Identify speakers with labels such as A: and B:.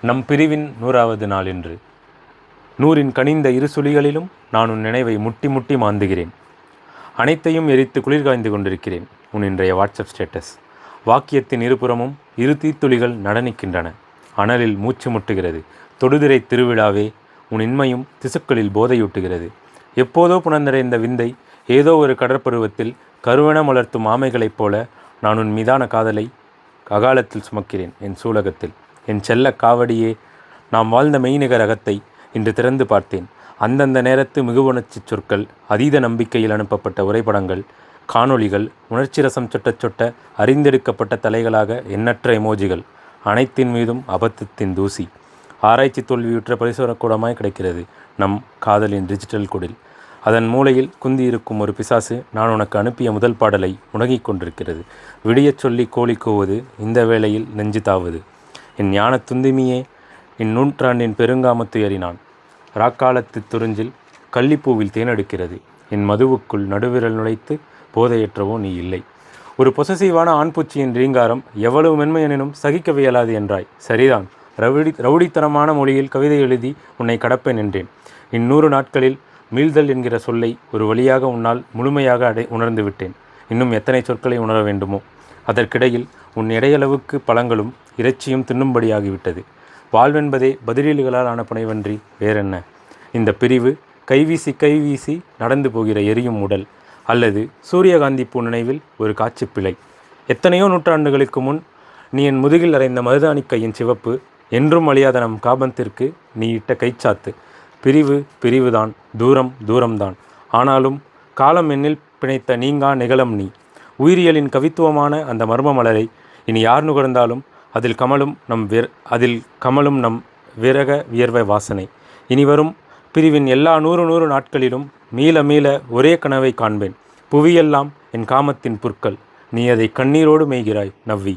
A: நம் பிரிவின் 100வது நாள் இன்று. 100இன் கனிந்த இரு சுழிகளிலும் நான் உன் நினைவை முட்டி முட்டி மாந்துகிறேன். அனைத்தையும் எரித்து குளிர் காய்ந்து கொண்டிருக்கிறேன். உன் இன்றைய வாட்ஸ்அப் ஸ்டேட்டஸ். வாக்கியத்தின் இருபுறமும் இரு தீத்துளிகள் நடனிக்கின்றன. அனலில் மூச்சு முட்டுகிறது. தொடுதிரை திருவிழாவே, உன் இன்மையும் திசுக்களில் போதையூட்டுகிறது. எப்போதோ புனர்நிறைந்த விந்தை ஏதோ ஒரு கடற்பருவத்தில் கருவென மலர்த்தும் ஆமைகளைப் போல நான் உன் மீதான காதலை அகாலத்தில் சுமக்கிறேன். என் சூலகத்தில் என் செல்ல காவடியே, நாம் வாழ்ந்த மெய்நிகர் அகத்தை இன்று திறந்து பார்த்தேன். அந்தந்த நேரத்து மிகுவுணர்ச்சி சொற்கள், அதீத நம்பிக்கையில் அனுப்பப்பட்ட உரைப்படங்கள், காணொளிகள், உணர்ச்சி ரசம் சொட்ட சொட்ட அறிந்தெடுக்கப்பட்ட தலைகளாக எண்ணற்ற எமோஜிகள், அனைத்தின் மீதும் அபத்தத்தின் தூசி. ஆராய்ச்சி தோல்வியுற்ற பரிசோரக்கூடமாய் கிடைக்கிறது நம் காதலின் டிஜிட்டல் குடில். அதன் மூலையில் குந்தியிருக்கும் ஒரு பிசாசு நான் உனக்கு அனுப்பிய முதல் பாடலை முடங்கிக் கொண்டிருக்கிறது. விடியச் சொல்லி கோழி கூவது, இந்த வேளையில் நெஞ்சு தாவது. என் ஞான துந்துமியே, இந்நூற்றாண்டின் பெருங்காமத்துயறினான். ராக்காலத்து துறிஞ்சில் கள்ளிப்பூவில் தேனெடுக்கிறது. என் மதுவுக்குள் நடுவிரல் நுழைத்து போதையற்றவோ நீ இல்லை. ஒரு பொசசிவான ஆண்பூச்சியின் ரீங்காரம் எவ்வளவு மென்மையெனினும் சகிக்கவியலாது என்றாய். சரிதான். ரவுடித்தனமான மொழியில் கவிதை எழுதி உன்னை கடப்பேன் என்றேன். இந்நூறு நாட்களில் மீள்தல் என்கிற சொல்லை ஒரு வழியாக உன்னால் முழுமையாக உணர்ந்து விட்டேன். இன்னும் எத்தனை சொற்களை உணர வேண்டுமோ? அதற்கிடையில் உன் இடையளவுக்கு பழங்களும் இறைச்சியும் தின்னும்படியாகிவிட்டது. வாழ்வென்பதே பதிலீடுகளால் ஆன புனைவன்றி வேறென்ன? இந்த பிரிவு கைவீசி நடந்து போகிற எரியும் உடல், அல்லது சூரியகாந்தி பூ நினைவில் ஒரு காட்சிப்பிழை. எத்தனையோ நூற்றாண்டுகளுக்கு முன் நீ என் முதுகில் அறைந்த மருதாணி கையின் சிவப்பு என்றும் அழியாத நம் காபத்திற்கு நீ இட்ட கைச்சாத்து. பிரிவுதான், தூரம்தான். ஆனாலும் காலம் என்னில் பிணைத்த நீங்கா நிகழம் நீ. உயிரியலின் கவித்துவமான அந்த மர்ம மலரை இனி யார் நுகர்ந்தாலும் அதில் கமலும் நம் விரக வியர்வை வாசனை. இனி வரும் பிரிவின் எல்லா 100 நாட்களிலும் மீள ஒரே கனவை காண்பேன். புவியெல்லாம் என் காமத்தின் புற்கள். நீ அதை கண்ணீரோடு மேய்கிறாய் நவ்வி.